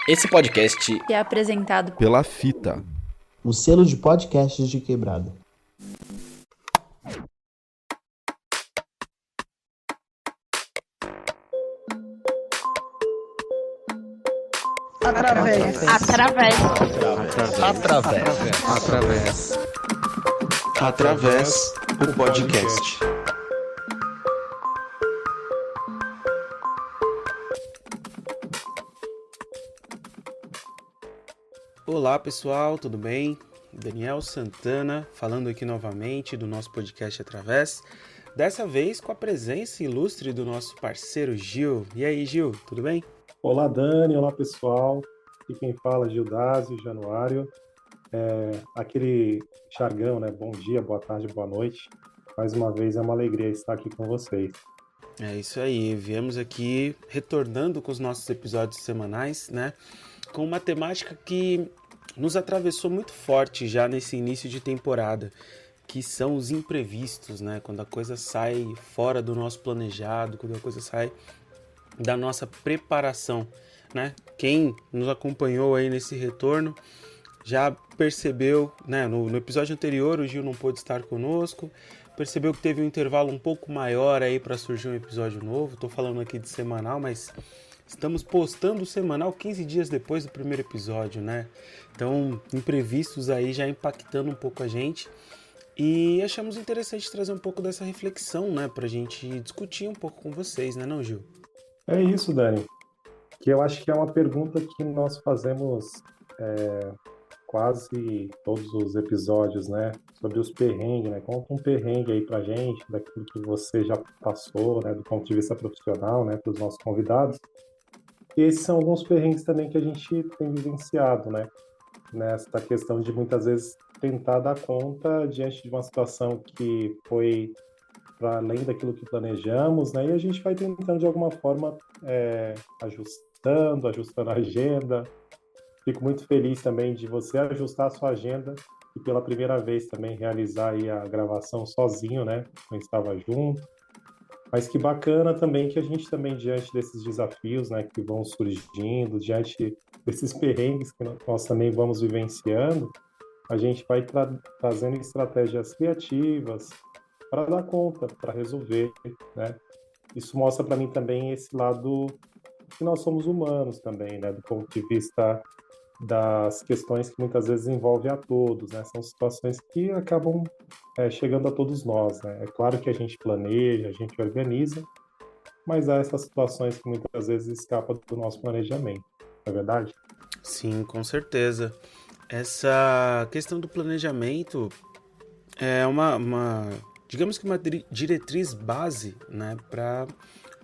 Esse podcast é apresentado pela Fita, o selo de podcasts de Quebrada. Através o podcast. Olá pessoal, tudo bem? Daniel Santana falando aqui novamente do nosso podcast Através, dessa vez com a presença ilustre do nosso parceiro Gil. E aí, Gil, tudo bem? Olá, Dani, olá pessoal. Aqui quem fala é Gildásio Januário. Aquele jargão, né? Bom dia, boa tarde, boa noite. Mais uma vez é uma alegria estar aqui com vocês. É isso aí, viemos aqui retornando com os nossos episódios semanais, né? Com uma temática que nos atravessou muito forte já nesse início de temporada, que são os imprevistos, né? Quando a coisa sai fora do nosso planejado, quando a coisa sai da nossa preparação, né? Quem nos acompanhou aí nesse retorno já percebeu, né? No episódio anterior o Gil não pôde estar conosco, percebeu que teve um intervalo um pouco maior aí para surgir um episódio novo. Tô falando aqui de semanal, mas estamos postando o semanal 15 dias depois do primeiro episódio, né? Então, imprevistos aí já impactando um pouco a gente. E achamos interessante trazer um pouco dessa reflexão, né? Pra gente discutir um pouco com vocês, né, não, Gil? É isso, Dani. Que eu acho que é uma pergunta que nós fazemos quase todos os episódios, né? Sobre os perrengues, né? Conta um perrengue aí pra gente, daquilo que você já passou, né? Do ponto de vista profissional, né? Para os nossos convidados. E esses são alguns perrengues também que a gente tem vivenciado, né? Nessa questão de muitas vezes tentar dar conta diante de uma situação que foi para além daquilo que planejamos, né? E a gente vai tentando de alguma forma ajustando a agenda. Fico muito feliz também de você ajustar a sua agenda e pela primeira vez também realizar aí a gravação sozinho, né? Não estava junto. Mas que bacana também que a gente também, diante desses desafios, né, que vão surgindo, diante desses perrengues que nós também vamos vivenciando, a gente vai trazendo estratégias criativas para dar conta, para resolver, né? Isso mostra para mim também esse lado que nós somos humanos também, né, do ponto de vista das questões que muitas vezes envolvem a todos, né? São situações que acabam chegando a todos nós, né? É claro que a gente planeja, a gente organiza, mas há essas situações que muitas vezes escapam do nosso planejamento, não é verdade? Sim, com certeza. Essa questão do planejamento é digamos que uma diretriz base, né, para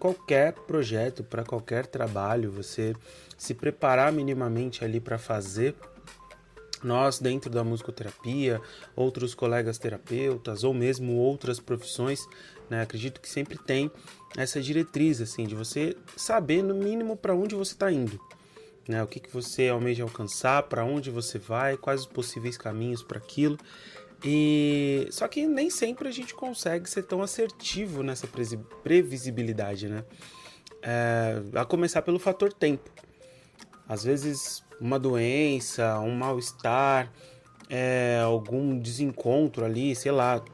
qualquer projeto, para qualquer trabalho, você se preparar minimamente ali para fazer. Nós, dentro da musicoterapia, outros colegas terapeutas ou mesmo outras profissões, né, acredito que sempre tem essa diretriz, assim, de você saber no mínimo para onde você está indo, né, o que você almeja alcançar, para onde você vai, quais os possíveis caminhos para aquilo. E só que nem sempre a gente consegue ser tão assertivo nessa previsibilidade, né? A começar pelo fator tempo. Às vezes uma doença, um mal-estar, algum desencontro ali, sei lá,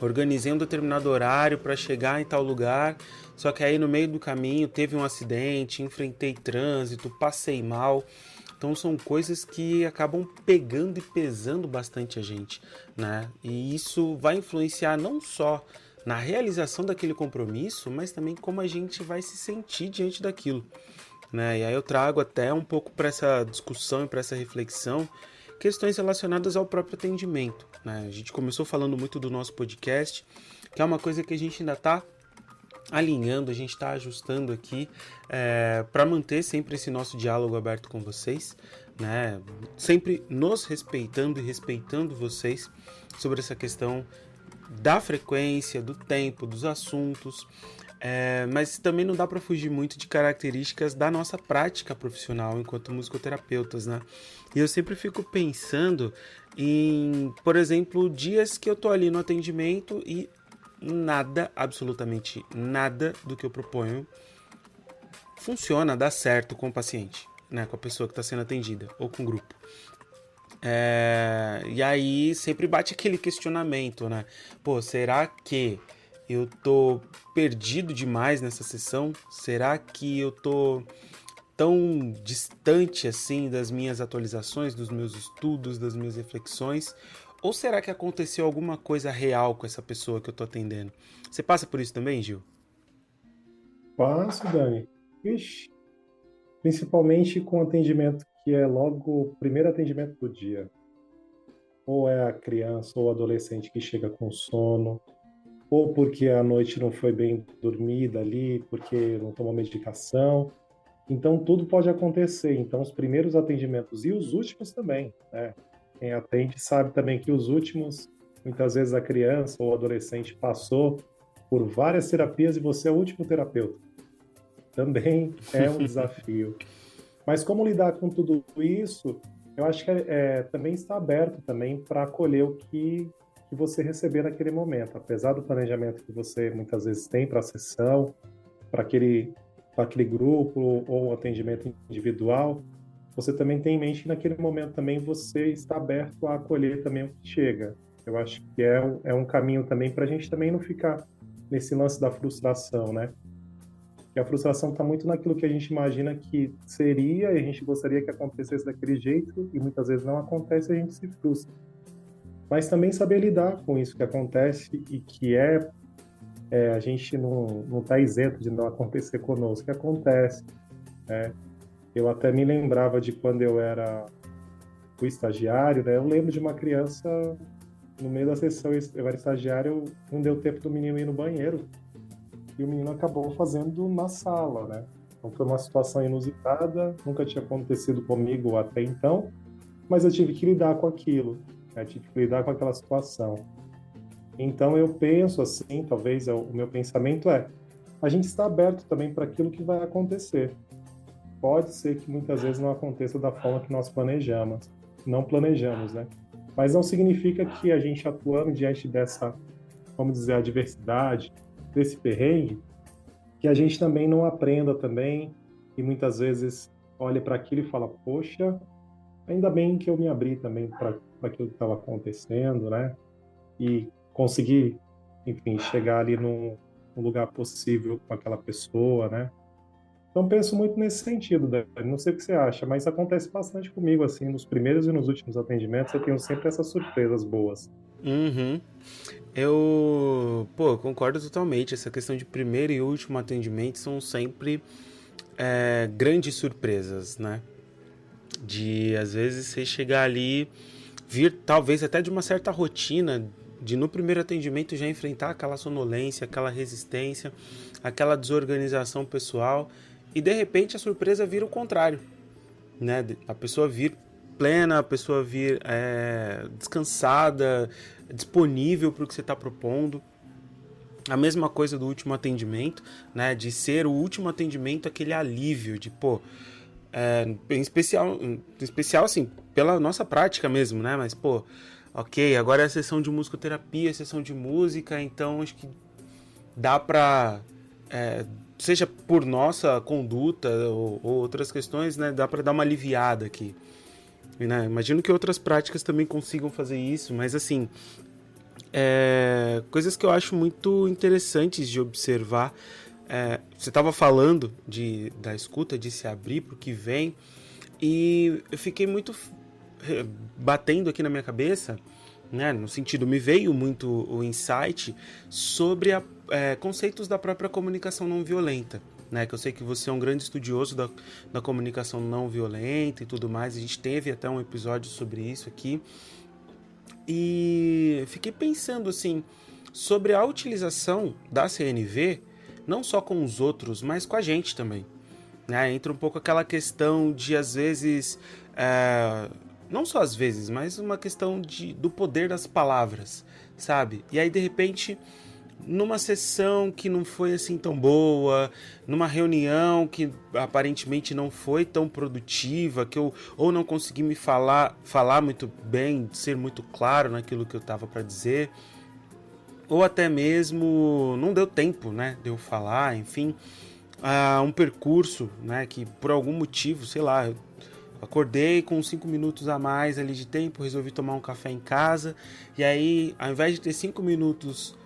organizei um determinado horário para chegar em tal lugar, só que aí no meio do caminho teve um acidente, enfrentei trânsito, passei mal. Então são coisas que acabam pegando e pesando bastante a gente, né? E isso vai influenciar não só na realização daquele compromisso, mas também como a gente vai se sentir diante daquilo, né? E aí eu trago até um pouco para essa discussão e para essa reflexão questões relacionadas ao próprio atendimento, né? A gente começou falando muito do nosso podcast, que é uma coisa que a gente ainda está alinhando, a gente está ajustando aqui para manter sempre esse nosso diálogo aberto com vocês, né? Sempre nos respeitando e respeitando vocês sobre essa questão da frequência, do tempo, dos assuntos, mas também não dá para fugir muito de características da nossa prática profissional enquanto musicoterapeutas, né? E eu sempre fico pensando em, por exemplo, dias que eu tô ali no atendimento e nada, absolutamente nada do que eu proponho funciona, dá certo com o paciente. né, com a pessoa que está sendo atendida, ou com o grupo. E aí sempre bate aquele questionamento, né? Pô, será que eu tô perdido demais nessa sessão? Será que eu tô tão distante assim das minhas atualizações, dos meus estudos, das minhas reflexões? Ou será que aconteceu alguma coisa real com essa pessoa que eu tô atendendo? Você passa por isso também, Gil? Passo, Dani. Ixi, principalmente com atendimento que é logo o primeiro atendimento do dia. Ou é a criança ou o adolescente que chega com sono, ou porque a noite não foi bem dormida ali, porque não tomou medicação. Então, tudo pode acontecer. Então, os primeiros atendimentos e os últimos também, né? Quem atende sabe também que os últimos, muitas vezes a criança ou o adolescente passou por várias terapias e você é o último terapeuta. Também é um desafio. Mas como lidar com tudo isso, eu acho que também está aberto também para acolher o que você receber naquele momento. Apesar do planejamento que você muitas vezes tem para a sessão, para aquele grupo ou atendimento individual, você também tem em mente que naquele momento também você está aberto a acolher também o que chega. Eu acho que é um caminho também para a gente também não ficar nesse lance da frustração, né? Porque a frustração está muito naquilo que a gente imagina que seria e a gente gostaria que acontecesse daquele jeito e muitas vezes não acontece e a gente se frustra. Mas também saber lidar com isso que acontece e que a gente não está isento de não acontecer conosco, que acontece. Né? Eu até me lembrava de quando eu era o estagiário, né? Eu lembro de uma criança, no meio da sessão, eu era estagiário, não deu tempo do menino ir no banheiro, e o menino acabou fazendo na sala, né? Então foi uma situação inusitada, nunca tinha acontecido comigo até então, mas eu tive que lidar com aquilo, né? Tive que lidar com aquela situação. Então eu penso assim, talvez o meu pensamento a gente está aberto também para aquilo que vai acontecer. Pode ser que muitas vezes não aconteça da forma que nós não planejamos, né? Mas não significa que a gente atuando diante dessa, vamos dizer, adversidade, desse perrengue, que a gente também não aprenda também e muitas vezes olhe para aquilo e fala, poxa, ainda bem que eu me abri também para aquilo que estava acontecendo, né? E conseguir, enfim, chegar ali num lugar possível com aquela pessoa, né? Então penso muito nesse sentido, Dani. Não sei o que você acha, mas acontece bastante comigo, assim, nos primeiros e nos últimos atendimentos, eu tenho sempre essas surpresas boas. Uhum. Pô, concordo totalmente. Essa questão de primeiro e último atendimento são sempre grandes surpresas, né? De, às vezes, você chegar ali, vir talvez até de uma certa rotina, de no primeiro atendimento já enfrentar aquela sonolência, aquela resistência, aquela desorganização pessoal, e de repente a surpresa vira o contrário, né? A pessoa vir plena, a pessoa vir descansada, disponível para o que você está propondo. A mesma coisa do último atendimento, né? De ser o último atendimento aquele alívio, de pô, em especial assim, pela nossa prática mesmo, né? Mas pô, ok, agora é a sessão de musicoterapia, a sessão de música, então acho que dá pra, seja por nossa conduta ou outras questões, né? Dá pra dar uma aliviada aqui. Né? Imagino que outras práticas também consigam fazer isso, mas assim, coisas que eu acho muito interessantes de observar. Você estava falando da escuta, de se abrir para o que vem, e eu fiquei muito batendo aqui na minha cabeça, né, no sentido, me veio muito o insight sobre conceitos da própria comunicação não violenta. Né, que eu sei que você é um grande estudioso da comunicação não violenta e tudo mais, a gente teve até um episódio sobre isso aqui, e fiquei pensando assim, sobre a utilização da CNV, não só com os outros, mas com a gente também. Né? Entra um pouco aquela questão de, às vezes, não só às vezes, mas uma questão do poder das palavras, sabe? E aí, de repente, numa sessão que não foi assim tão boa, numa reunião que aparentemente não foi tão produtiva, que eu ou não consegui me falar muito bem, ser muito claro naquilo que eu estava para dizer, ou até mesmo não deu tempo, né, de eu falar, enfim. um percurso, né, que por algum motivo, sei lá, eu acordei com 5 minutos a mais ali de tempo, resolvi tomar um café em casa, e aí, ao invés de ter 5 minutos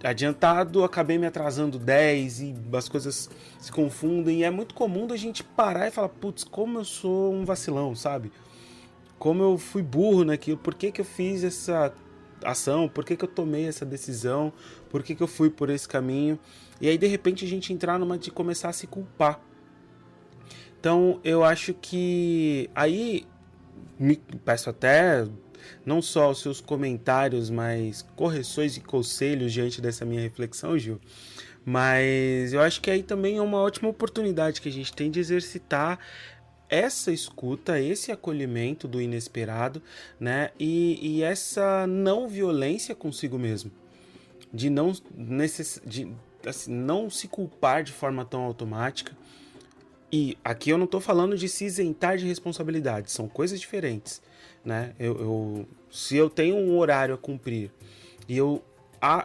adiantado, acabei me atrasando 10 e as coisas se confundem. E é muito comum da gente parar e falar, putz, como eu sou um vacilão, sabe? Como eu fui burro naquilo, por que que eu fiz essa ação, por que que eu tomei essa decisão, por que que eu fui por esse caminho. E aí, de repente, a gente entrar numa de começar a se culpar. Então, eu acho que aí me peço até não só os seus comentários, mas correções e conselhos diante dessa minha reflexão, Gil. Mas eu acho que aí também é uma ótima oportunidade que a gente tem de exercitar essa escuta, esse acolhimento do inesperado, né? E essa não violência consigo mesmo. De não, assim, não se culpar de forma tão automática. E aqui eu não estou falando de se isentar de responsabilidade, são coisas diferentes, né? Se eu tenho um horário a cumprir e eu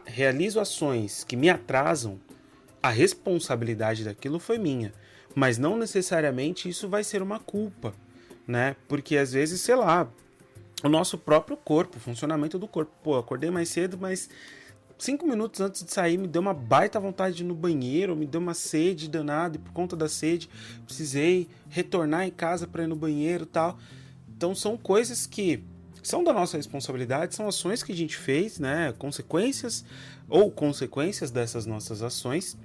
realizo ações que me atrasam, a responsabilidade daquilo foi minha, mas não necessariamente isso vai ser uma culpa, né? Porque às vezes, sei lá, o nosso próprio corpo, o funcionamento do corpo, pô, acordei mais cedo, mas 5 minutos antes de sair me deu uma baita vontade de ir no banheiro, me deu uma sede danada e por conta da sede precisei retornar em casa para ir no banheiro e tal. Então são coisas que são da nossa responsabilidade, são ações que a gente fez, né? Consequências dessas nossas ações,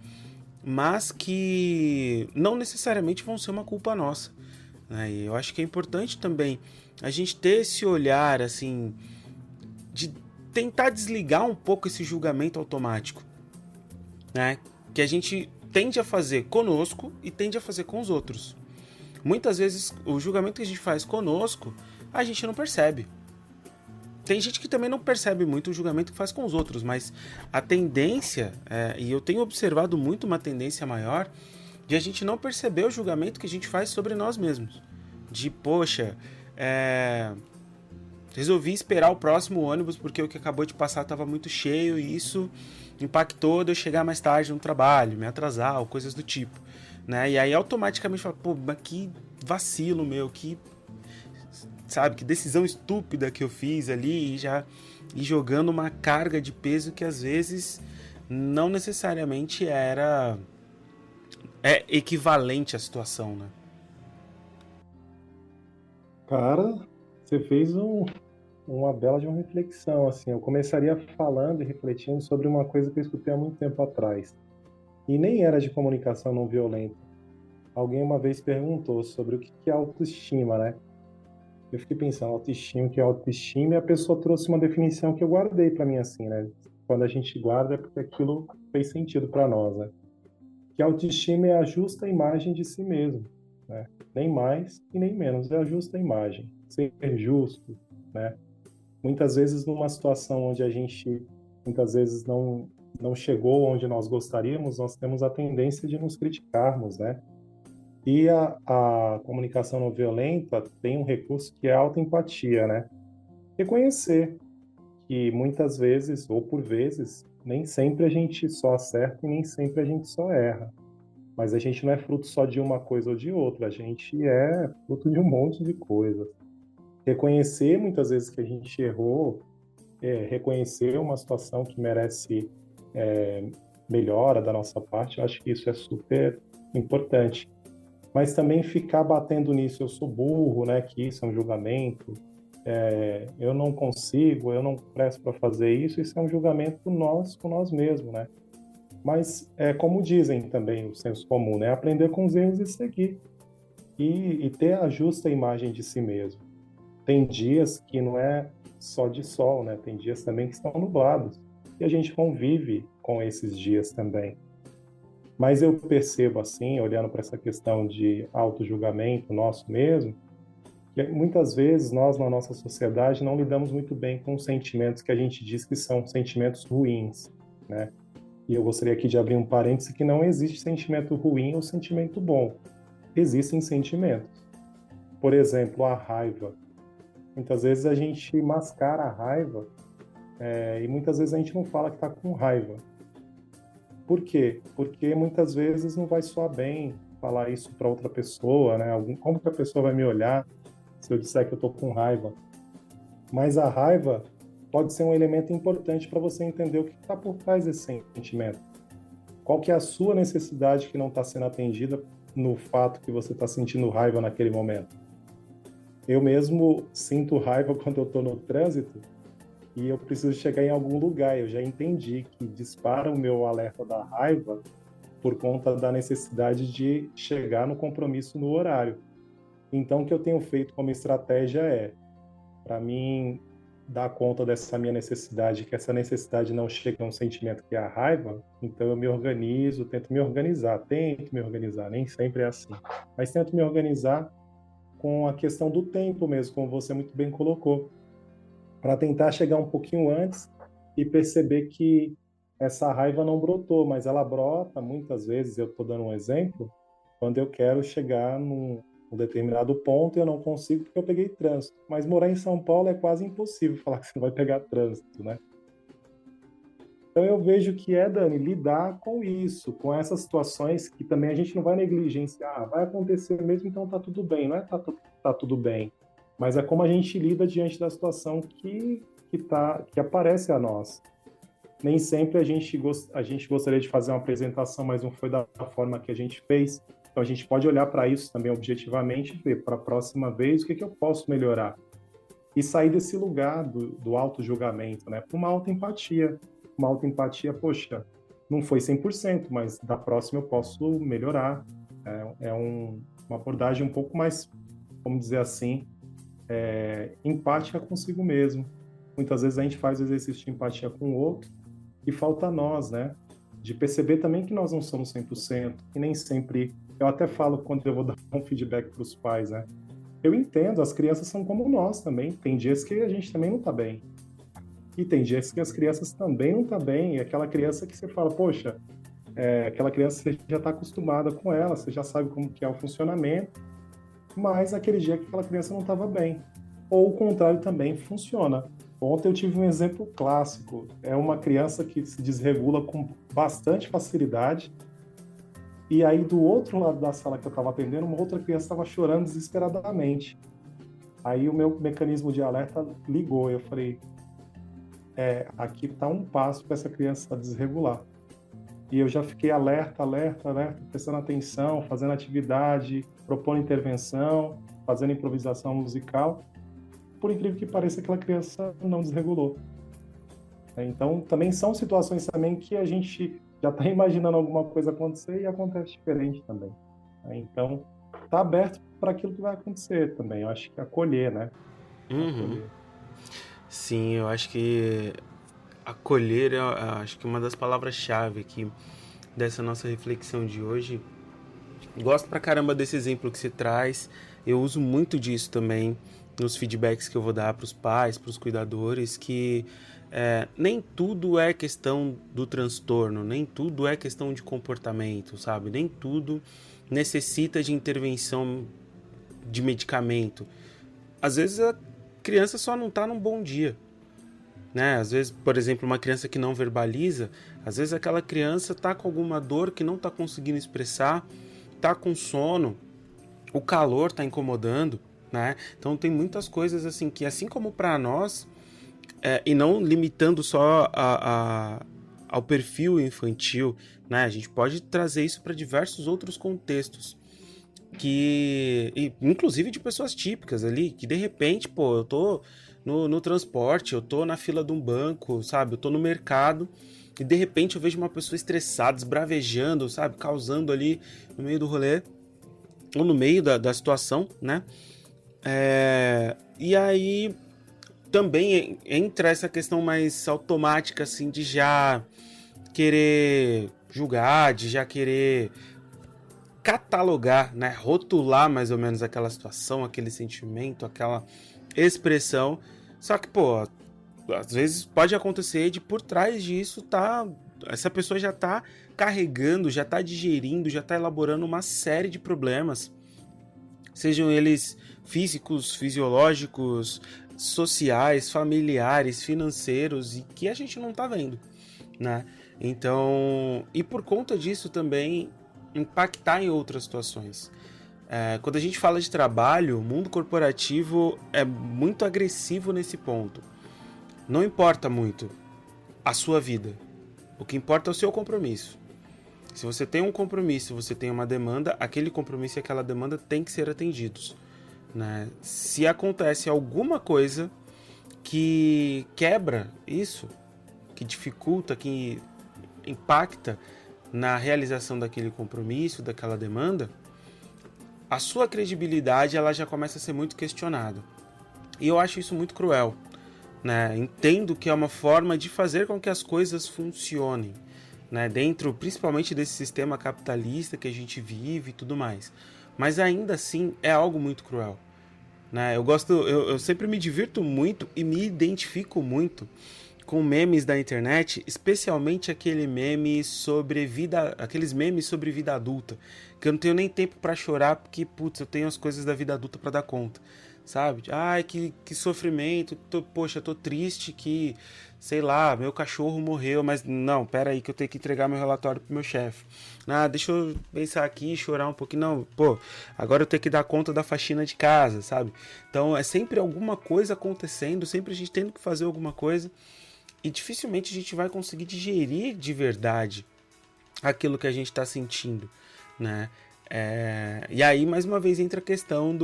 mas que não necessariamente vão ser uma culpa nossa, né? E eu acho que é importante também a gente ter esse olhar assim de tentar desligar um pouco esse julgamento automático, né? Que a gente tende a fazer conosco e tende a fazer com os outros. Muitas vezes o julgamento que a gente faz conosco, a gente não percebe. Tem gente que também não percebe muito o julgamento que faz com os outros, mas a tendência, e eu tenho observado muito uma tendência maior, de a gente não perceber o julgamento que a gente faz sobre nós mesmos. De, poxa, resolvi esperar o próximo ônibus porque o que acabou de passar estava muito cheio e isso impactou de eu chegar mais tarde no trabalho, me atrasar ou coisas do tipo, né? E aí automaticamente fala, pô, mas que vacilo meu, que decisão estúpida que eu fiz ali e jogando uma carga de peso que às vezes não necessariamente é equivalente à situação, né? Cara, você fez uma bela de uma reflexão, assim. Eu começaria falando e refletindo sobre uma coisa que eu escutei há muito tempo atrás. E nem era de comunicação não violenta. Alguém uma vez perguntou sobre o que é autoestima, né? Eu fiquei pensando, autoestima, o que é autoestima? E a pessoa trouxe uma definição que eu guardei para mim assim, né? Quando a gente guarda é porque aquilo fez sentido para nós, né? Que a autoestima é a justa imagem de si mesmo, né? Nem mais e nem menos, é a justa imagem. Ser justo, né? Muitas vezes numa situação onde a gente muitas vezes não chegou onde nós gostaríamos, nós temos a tendência de nos criticarmos, né? E a comunicação não violenta tem um recurso que é a autoempatia, né? Reconhecer que muitas vezes, ou por vezes, nem sempre a gente só acerta e nem sempre a gente só erra. Mas a gente não é fruto só de uma coisa ou de outra, a gente é fruto de um monte de coisas. Reconhecer muitas vezes que a gente errou, reconhecer uma situação que merece melhora da nossa parte, eu acho que isso é super importante. Mas também ficar batendo nisso, eu sou burro, né? Que isso é um julgamento, eu não consigo, eu não presto para fazer isso, isso é um julgamento nós com nós mesmos, né? Mas é como dizem também o senso comum, né? Aprender com os erros e seguir e ter a justa imagem de si mesmo. Tem dias que não é só de sol, né? Tem dias também que estão nublados e a gente convive com esses dias também. Mas eu percebo assim, olhando para essa questão de auto-julgamento nosso mesmo, que muitas vezes nós, na nossa sociedade, não lidamos muito bem com sentimentos que a gente diz que são sentimentos ruins, né? E eu gostaria aqui de abrir um parêntese que não existe sentimento ruim ou sentimento bom. Existem sentimentos. Por exemplo, a raiva. Muitas vezes a gente mascara a raiva e muitas vezes a gente não fala que está com raiva. Por quê? Porque muitas vezes não vai soar bem falar isso para outra pessoa, né? Como que a pessoa vai me olhar se eu disser que eu estou com raiva? Mas a raiva pode ser um elemento importante para você entender o que está por trás desse sentimento. Qual que é a sua necessidade que não está sendo atendida no fato que você está sentindo raiva naquele momento? Eu mesmo sinto raiva quando eu estou no trânsito e eu preciso chegar em algum lugar. Eu já entendi que dispara o meu alerta da raiva por conta da necessidade de chegar no compromisso no horário. Então, o que eu tenho feito como estratégia é, para mim dar conta dessa minha necessidade, que essa necessidade não chega a um sentimento que é a raiva, então eu me organizo, tento me organizar, nem sempre é assim, mas tento me organizar com a questão do tempo mesmo, como você muito bem colocou, para tentar chegar um pouquinho antes e perceber que essa raiva não brotou, mas ela brota muitas vezes, eu estou dando um exemplo, quando eu quero chegar num determinado ponto e eu não consigo porque eu peguei trânsito. Mas morar em São Paulo é quase impossível falar que você não vai pegar trânsito, né? Então eu vejo que Dani, lidar com isso, com essas situações que também a gente não vai negligenciar, vai acontecer mesmo, então tá tudo bem, não é tá tudo bem, mas é como a gente lida diante da situação que aparece a nós. Nem sempre a gente gostaria de fazer uma apresentação, mas não foi da forma que a gente fez. Então a gente pode olhar para isso também objetivamente e ver para a próxima vez o que eu posso melhorar. E sair desse lugar do auto-julgamento, né? Para uma autoempatia. Uma autoempatia, poxa, não foi 100%, mas da próxima eu posso melhorar. Uma abordagem um pouco mais, vamos dizer assim, empática consigo mesmo. Muitas vezes a gente faz exercício de empatia com o outro e falta a nós, né? De perceber também que nós não somos 100%, e nem sempre... Eu até falo quando eu vou dar um feedback para os pais, né? Eu entendo, as crianças são como nós também. Tem dias que a gente também não está bem. E tem dias que as crianças também não estão bem. E aquela criança que você fala, poxa, aquela criança você já está acostumada com ela, você já sabe como que é o funcionamento, mas aquele dia que aquela criança não estava bem. Ou o contrário também funciona. Ontem eu tive um exemplo clássico. É uma criança que se desregula com bastante facilidade. E aí, do outro lado da sala que eu estava atendendo, uma outra criança estava chorando desesperadamente. Aí o meu mecanismo de alerta ligou. Eu falei, aqui está um passo para essa criança desregular. E eu já fiquei alerta, prestando atenção, fazendo atividade, propondo intervenção, fazendo improvisação musical. Por incrível que pareça, aquela criança não desregulou. Então, também são situações também que a gente já está imaginando alguma coisa acontecer e acontece diferente também. Então, está aberto para aquilo que vai acontecer também. Eu acho que acolher, né? Acolher. Sim, eu acho que acolher é acho que uma das palavras-chave aqui dessa nossa reflexão de hoje. Gosto pra caramba desse exemplo que você traz. Eu uso muito disso também nos feedbacks que eu vou dar para os pais, para os cuidadores, que nem tudo é questão do transtorno, nem tudo é questão de comportamento, sabe? Nem tudo necessita de intervenção de medicamento. Às vezes a criança só não está num bom dia, né? Às vezes, por exemplo, uma criança que não verbaliza, às vezes aquela criança está com alguma dor que não está conseguindo expressar, está com sono, o calor está incomodando, né? Então tem muitas coisas assim que, assim como para nós, e não limitando só ao perfil infantil, né? A gente pode trazer isso para diversos outros contextos, inclusive de pessoas típicas ali, que de repente, pô, eu tô no transporte, eu tô na fila de um banco, sabe? Eu tô no mercado e de repente eu vejo uma pessoa estressada, esbravejando, sabe? Causando ali no meio do rolê, ou no meio da situação, né? E aí também entra essa questão mais automática, assim, de já querer julgar, de já querer catalogar, né? Rotular mais ou menos aquela situação, aquele sentimento, aquela expressão. Só que, pô, às vezes pode acontecer de por trás disso essa pessoa já tá carregando, já tá digerindo, já tá elaborando uma série de problemas, sejam eles físicos, fisiológicos, sociais, familiares, financeiros, e que a gente não tá vendo, né? Então, e por conta disso também impactar em outras situações. Quando a gente fala de trabalho, o mundo corporativo é muito agressivo nesse ponto. Não importa muito a sua vida. O que importa é o seu compromisso. Se você tem um compromisso, você tem uma demanda, aquele compromisso e aquela demanda tem que ser atendidos, né? Se acontece alguma coisa que quebra isso, que dificulta, que impacta na realização daquele compromisso, daquela demanda, a sua credibilidade ela já começa a ser muito questionada. E eu acho isso muito cruel, né? Entendo que é uma forma de fazer com que as coisas funcionem, né? Dentro, principalmente desse sistema capitalista que a gente vive e tudo mais. Mas ainda assim é algo muito cruel, né? Eu sempre me divirto muito e me identifico muito com memes da internet, especialmente aquele meme sobre vida, aqueles memes sobre vida adulta, que eu não tenho nem tempo pra chorar porque, putz, eu tenho as coisas da vida adulta pra dar conta, sabe? Ai, que sofrimento, poxa, tô triste que, sei lá, meu cachorro morreu, mas não, pera aí que eu tenho que entregar meu relatório pro meu chefe. Ah, deixa eu pensar aqui, chorar um pouquinho, não, pô, agora eu tenho que dar conta da faxina de casa, sabe? Então é sempre alguma coisa acontecendo, sempre a gente tendo que fazer alguma coisa, e dificilmente a gente vai conseguir digerir de verdade aquilo que a gente está sentindo, né? E aí, mais uma vez, entra a questão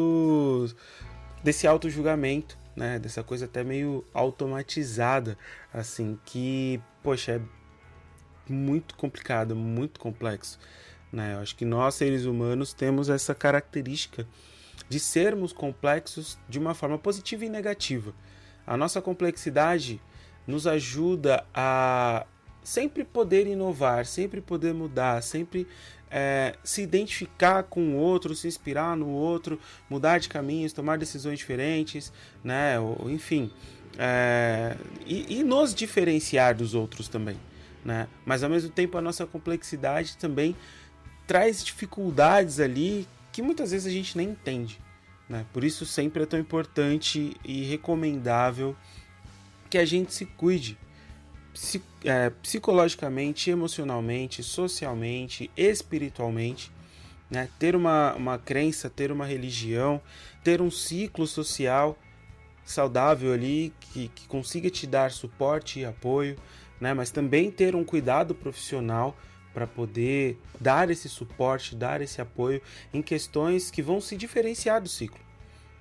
desse auto-julgamento, né? Dessa coisa até meio automatizada, assim, que, poxa, é muito complicado, muito complexo, né? Eu acho que nós, seres humanos, temos essa característica de sermos complexos de uma forma positiva e negativa. A nossa complexidade nos ajuda a sempre poder inovar, sempre poder mudar, sempre se identificar com o outro, se inspirar no outro, mudar de caminhos, tomar decisões diferentes, né? Enfim, e nos diferenciar dos outros também, né? Mas ao mesmo tempo a nossa complexidade também traz dificuldades ali que muitas vezes a gente nem entende, né? Por isso sempre é tão importante e recomendável que a gente se cuide psicologicamente, emocionalmente, socialmente, espiritualmente, né? Ter uma crença, ter uma religião, ter um ciclo social saudável ali que consiga te dar suporte e apoio, né? Mas também ter um cuidado profissional para poder dar esse suporte, dar esse apoio em questões que vão se diferenciar do ciclo.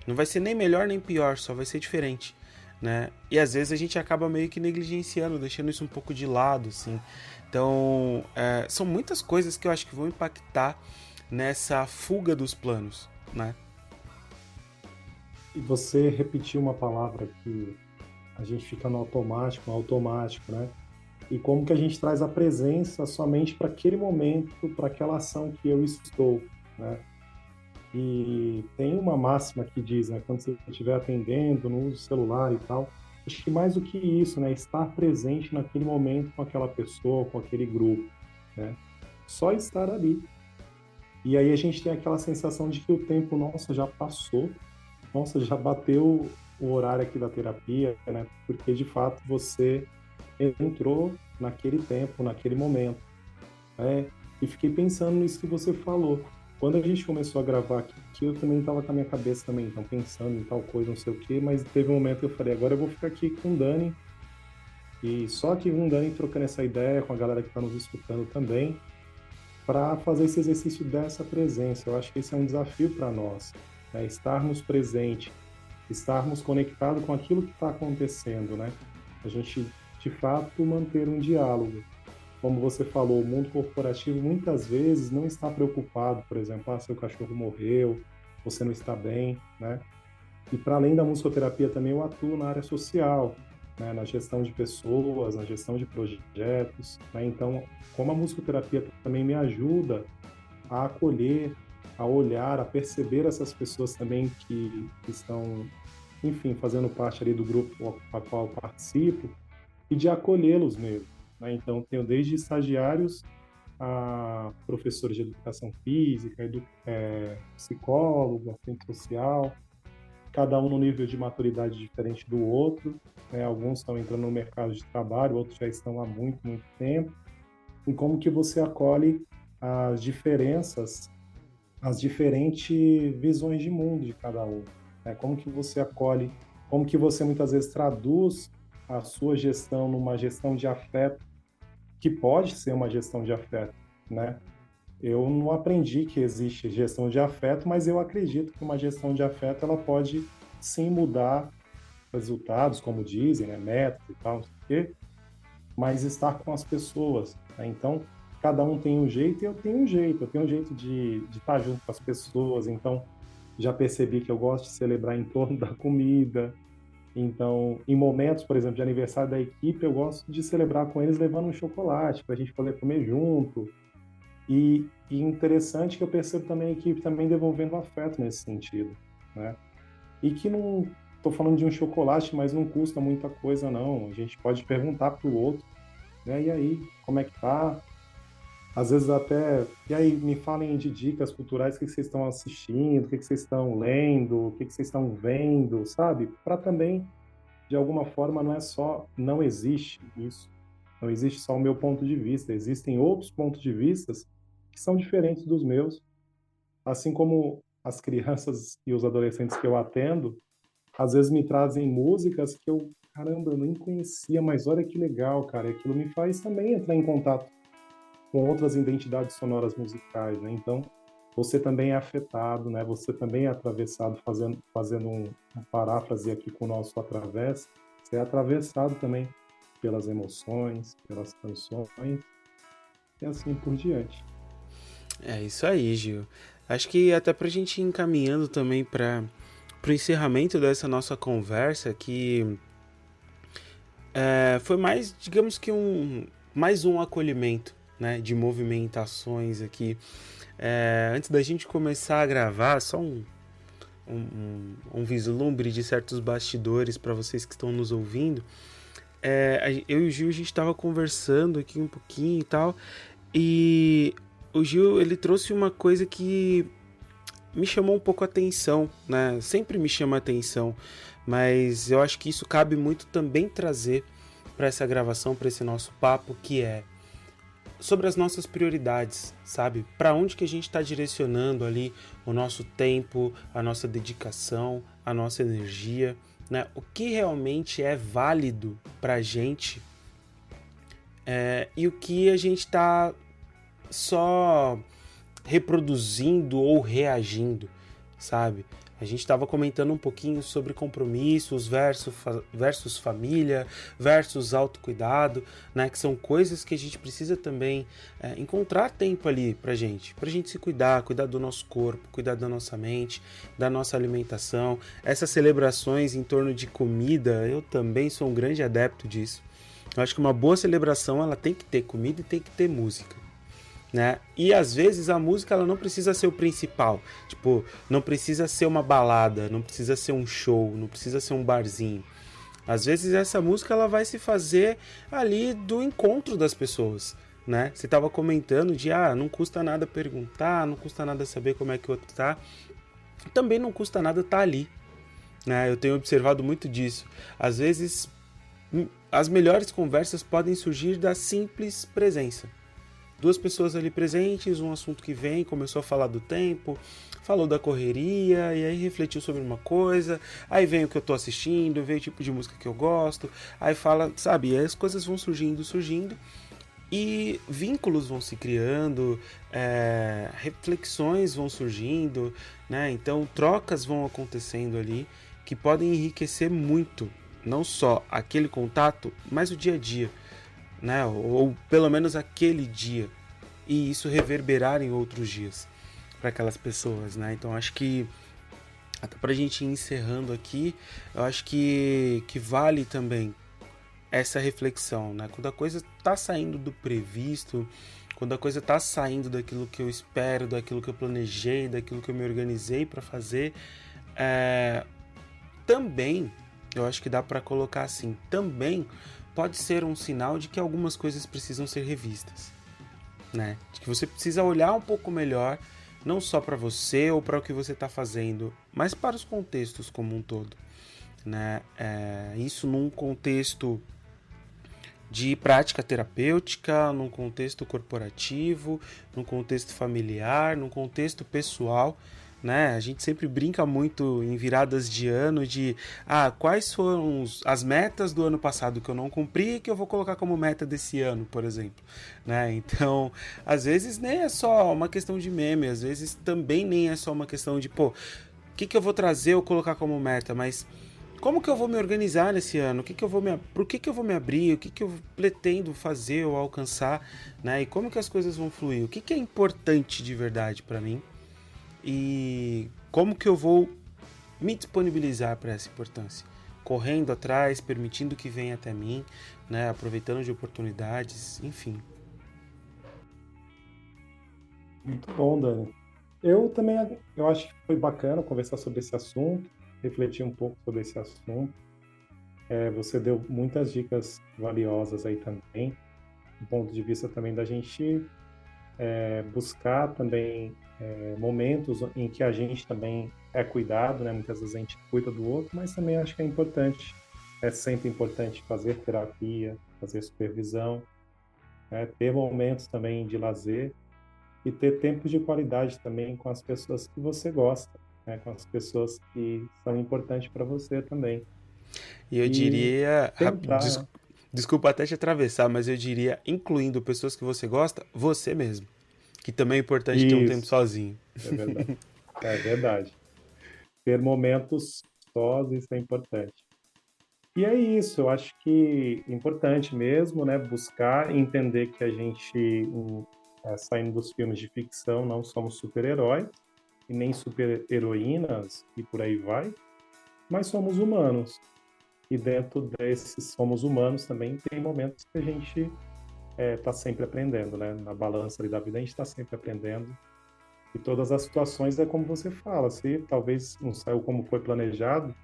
Não vai ser nem melhor nem pior, só vai ser diferente, né? E às vezes a gente acaba meio que negligenciando, deixando isso um pouco de lado, assim. Então, são muitas coisas que eu acho que vão impactar nessa fuga dos planos, né? E você repetiu uma palavra que a gente fica no automático, né? E como que a gente traz a presença somente para aquele momento, para aquela ação que eu estou, né? E tem uma máxima que diz, né, quando você estiver atendendo, no uso celular e tal, acho que mais do que isso, né, estar presente naquele momento com aquela pessoa, com aquele grupo, né? Só estar ali. E aí a gente tem aquela sensação de que o tempo, nossa, já passou, nossa, já bateu o horário aqui da terapia, né? Porque de fato você entrou naquele tempo, naquele momento, né? E fiquei pensando nisso que você falou. Quando a gente começou a gravar aqui, eu também estava com a minha cabeça também, então pensando em tal coisa, não sei o quê, mas teve um momento que eu falei, agora eu vou ficar aqui com o Dani, e só aqui com o Dani trocando essa ideia com a galera que está nos escutando também, para fazer esse exercício dessa presença. Eu acho que esse é um desafio para nós, né? Estarmos presentes, estarmos conectados com aquilo que está acontecendo, né? A gente, de fato, manter um diálogo. Como você falou, o mundo corporativo muitas vezes não está preocupado, por exemplo, seu cachorro morreu, você não está bem, né? E para além da musicoterapia também eu atuo na área social, né? Na gestão de pessoas, na gestão de projetos, né? Então, como a musicoterapia também me ajuda a acolher, a olhar, a perceber essas pessoas também que estão, enfim, fazendo parte ali do grupo a qual eu participo, e de acolhê-los mesmo, né? Então, tenho desde estagiários a professores de educação física, psicólogo, assistente social, cada um no nível de maturidade diferente do outro, né? Alguns estão entrando no mercado de trabalho, outros já estão há muito, muito tempo, em como que você acolhe as diferenças, as diferentes visões de mundo de cada um, né? Como que você acolhe, como que você muitas vezes traduz a sua gestão numa gestão de afeto, que pode ser uma gestão de afeto, né? Eu não aprendi que existe gestão de afeto, mas eu acredito que uma gestão de afeto ela pode sim mudar resultados, como dizem, né, metas e tal, não sei o quê, mas estar com as pessoas, né? Então, cada um tem um jeito e eu tenho um jeito de estar junto com as pessoas, então já percebi que eu gosto de celebrar em torno da comida, então, em momentos, por exemplo, de aniversário da equipe, eu gosto de celebrar com eles levando um chocolate para a gente poder comer junto. E interessante que eu percebo também a equipe também devolvendo afeto nesse sentido, né? E que não estou falando de um chocolate, mas não custa muita coisa não. A gente pode perguntar para o outro, né? E aí, como é que tá? Às vezes até, e aí me falem de dicas culturais, o que vocês estão assistindo, o que vocês estão lendo, o que vocês estão vendo, sabe? Para também, de alguma forma, não é só, não existe isso. Não existe só o meu ponto de vista, existem outros pontos de vistas que são diferentes dos meus, assim como as crianças e os adolescentes que eu atendo, às vezes me trazem músicas que eu, caramba, eu nem conhecia, mas olha que legal, cara, e aquilo me faz também entrar em contato com outras identidades sonoras musicais, né? Então, você também é afetado, né? Você também é atravessado, fazendo uma paráfrase aqui com o nosso através, você é atravessado também pelas emoções, pelas canções, e assim por diante. É isso aí, Gil. Acho que até pra gente ir encaminhando também para o encerramento dessa nossa conversa, que foi mais, digamos que mais um acolhimento, né, de movimentações aqui. Antes da gente começar a gravar, só um vislumbre de certos bastidores para vocês que estão nos ouvindo. Eu e o Gil, a gente estava conversando aqui um pouquinho e tal, e o Gil, ele trouxe uma coisa que me chamou um pouco a atenção, né? Sempre me chama a atenção, mas eu acho que isso cabe muito também trazer para essa gravação, para esse nosso papo, que é sobre as nossas prioridades, sabe? Para onde que a gente está direcionando ali o nosso tempo, a nossa dedicação, a nossa energia, né? O que realmente é válido para a gente e o que a gente está só reproduzindo ou reagindo, sabe? A gente estava comentando um pouquinho sobre compromissos versus família, versus autocuidado, né? Que são coisas que a gente precisa também encontrar tempo ali pra gente se cuidar, cuidar do nosso corpo, cuidar da nossa mente, da nossa alimentação. Essas celebrações em torno de comida, eu também sou um grande adepto disso. Eu acho que uma boa celebração, ela tem que ter comida e tem que ter música, né? E às vezes a música, ela não precisa ser o principal, tipo, não precisa ser uma balada, não precisa ser um show, não precisa ser um barzinho. Às vezes essa música, ela vai se fazer ali do encontro das pessoas, né? Você estava comentando de, não custa nada perguntar, não custa nada saber como é que o outro tá, também não custa nada estar ali, né? Eu tenho observado muito disso. Às vezes as melhores conversas podem surgir da simples presença. Duas pessoas ali presentes, um assunto que vem, começou a falar do tempo, falou da correria, e aí refletiu sobre uma coisa, aí vem o que eu tô assistindo, vem o tipo de música que eu gosto, aí fala, sabe, e aí as coisas vão surgindo, e vínculos vão se criando, reflexões vão surgindo, né? Então trocas vão acontecendo ali, que podem enriquecer muito, não só aquele contato, mas o dia a dia, né? Ou pelo menos aquele dia, e isso reverberar em outros dias para aquelas pessoas, né? Então acho que até para a gente ir encerrando aqui, eu acho que vale também essa reflexão, né? Quando a coisa tá saindo do previsto, quando a coisa tá saindo daquilo que eu espero, daquilo que eu planejei, daquilo que eu me organizei para fazer, também eu acho que dá para colocar assim, também pode ser um sinal de que algumas coisas precisam ser revistas, né? De que você precisa olhar um pouco melhor, não só para você ou para o que você está fazendo, mas para os contextos como um todo, né? Isso num contexto de prática terapêutica, num contexto corporativo, num contexto familiar, num contexto pessoal, né? A gente sempre brinca muito em viradas de ano de quais foram as metas do ano passado que eu não cumpri que eu vou colocar como meta desse ano, por exemplo, né? Então, às vezes nem é só uma questão de meme, às vezes também nem é só uma questão de, o que eu vou trazer ou colocar como meta, mas como que eu vou me organizar nesse ano? Por que eu vou me abrir? O que eu pretendo fazer ou alcançar, né? E como que as coisas vão fluir? O que é importante de verdade para mim? E como que eu vou me disponibilizar para essa importância? Correndo atrás, permitindo que venha até mim, né? Aproveitando de oportunidades, enfim. Muito bom, Dani. Eu acho que foi bacana conversar sobre esse assunto, refletir um pouco sobre esse assunto. Você deu muitas dicas valiosas aí também, do ponto de vista também da gente buscar também momentos em que a gente também é cuidado, né? Muitas vezes a gente cuida do outro, mas também acho que é sempre importante fazer terapia, fazer supervisão, né? Ter momentos também de lazer e ter tempos de qualidade também com as pessoas que você gosta, né? Com as pessoas que são importantes para você também. E eu E diria, tentar, desculpa até te atravessar, mas eu diria, incluindo pessoas que você gosta, você mesmo. Que também é importante ter um tempo isso, sozinho. é verdade. É verdade. Ter momentos sós, isso é importante. E é isso, eu acho que é importante mesmo, né, buscar entender que a gente, saindo dos filmes de ficção, não somos super-heróis e nem super-heroínas e por aí vai, mas somos humanos. E dentro desses somos humanos também tem momentos que a gente está sempre aprendendo, né? Na balança ali da vida a gente está sempre aprendendo. E todas as situações é como você fala, se talvez não saiu como foi planejado,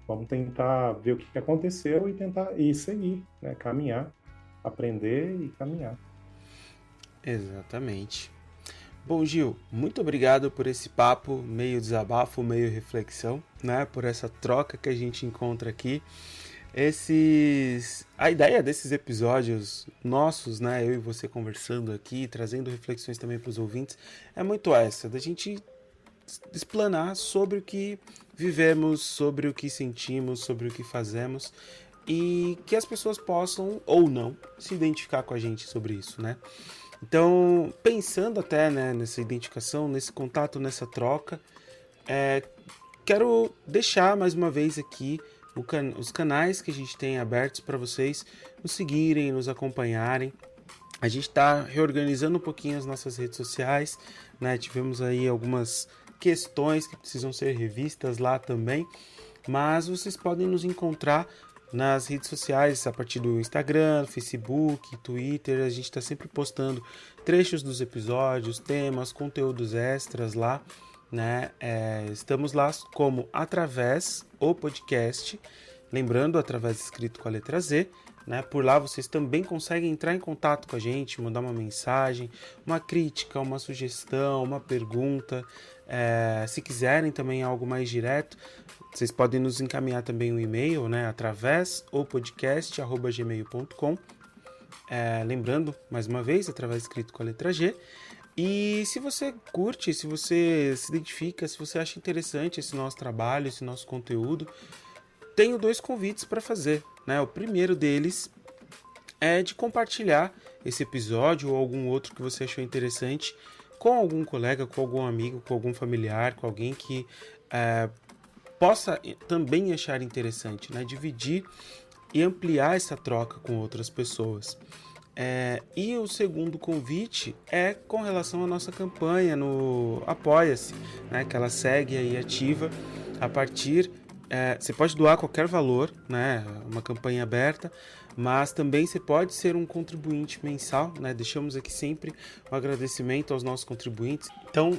vamos tentar ver o que aconteceu e tentar ir seguir, né? Caminhar, aprender e caminhar. Exatamente. Bom, Gil, muito obrigado por esse papo, meio desabafo, meio reflexão, né? Por essa troca que a gente encontra aqui. A ideia desses episódios nossos, né? Eu e você conversando aqui, trazendo reflexões também para os ouvintes, é muito essa, da gente explanar sobre o que vivemos, sobre o que sentimos, sobre o que fazemos e que as pessoas possam ou não se identificar com a gente sobre isso, né? Então, pensando até, né, nessa identificação, nesse contato, nessa troca, quero deixar mais uma vez aqui os canais que a gente tem abertos para vocês nos seguirem, nos acompanharem. A gente está reorganizando um pouquinho as nossas redes sociais, né? Tivemos aí algumas questões que precisam ser revistas lá também, mas vocês podem nos encontrar nas redes sociais a partir do Instagram, Facebook, Twitter. A gente está sempre postando trechos dos episódios, temas, conteúdos extras lá, né? Estamos lá como Através o Podcast, lembrando, através escrito com a letra Z, né? Por lá vocês também conseguem entrar em contato com a gente, mandar uma mensagem, uma crítica, uma sugestão, uma pergunta. Se quiserem também algo mais direto, vocês podem nos encaminhar também um e-mail, né? Através o podcast@gmail.com. Lembrando, mais uma vez, através escrito com a letra G. E se você curte, se você se identifica, se você acha interessante esse nosso trabalho, esse nosso conteúdo, tenho 2 convites para fazer, né? O primeiro deles é de compartilhar esse episódio ou algum outro que você achou interessante com algum colega, com algum amigo, com algum familiar, com alguém que possa também achar interessante, né? Dividir e ampliar essa troca com outras pessoas. E o segundo convite é com relação à nossa campanha no Apoia-se, né, que ela segue aí ativa a partir... você pode doar qualquer valor, né, uma campanha aberta, mas também você pode ser um contribuinte mensal, né, deixamos aqui sempre um agradecimento aos nossos contribuintes. Então,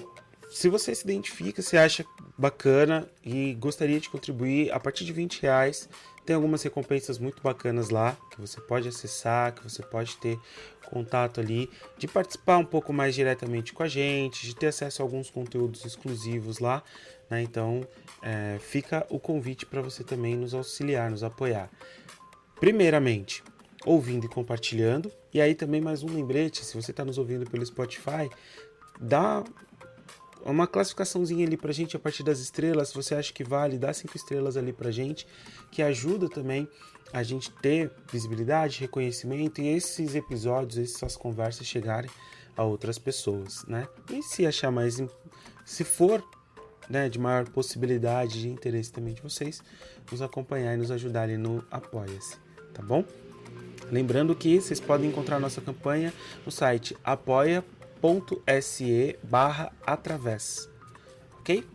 se você se identifica, se acha bacana e gostaria de contribuir, a partir de R$20, tem algumas recompensas muito bacanas lá, que você pode acessar, que você pode ter contato ali, de participar um pouco mais diretamente com a gente, de ter acesso a alguns conteúdos exclusivos lá, né? Então, fica o convite para você também nos auxiliar, nos apoiar. Primeiramente, ouvindo e compartilhando. E aí também mais um lembrete, se você está nos ouvindo pelo Spotify, dá uma classificaçãozinha ali pra gente a partir das estrelas. Se você acha que vale, dá 5 estrelas ali pra gente, que ajuda também a gente ter visibilidade, reconhecimento e esses episódios, essas conversas chegarem a outras pessoas, né? E se achar mais, se for, né, de maior possibilidade de interesse também de vocês, nos acompanhar e nos ajudar ali no Apoia-se, tá bom? Lembrando que vocês podem encontrar nossa campanha no site apoia.se/através, ok?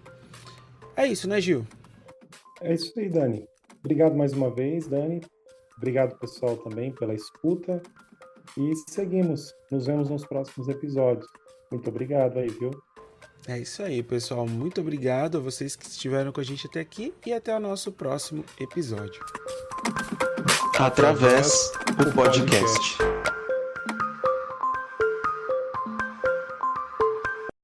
É isso, né, Gil? É isso aí, Dani. Obrigado mais uma vez, Dani. Obrigado, pessoal, também pela escuta. E seguimos. Nos vemos nos próximos episódios. Muito obrigado aí, viu? É isso aí, pessoal. Muito obrigado a vocês que estiveram com a gente até aqui e até o nosso próximo episódio. Através o podcast.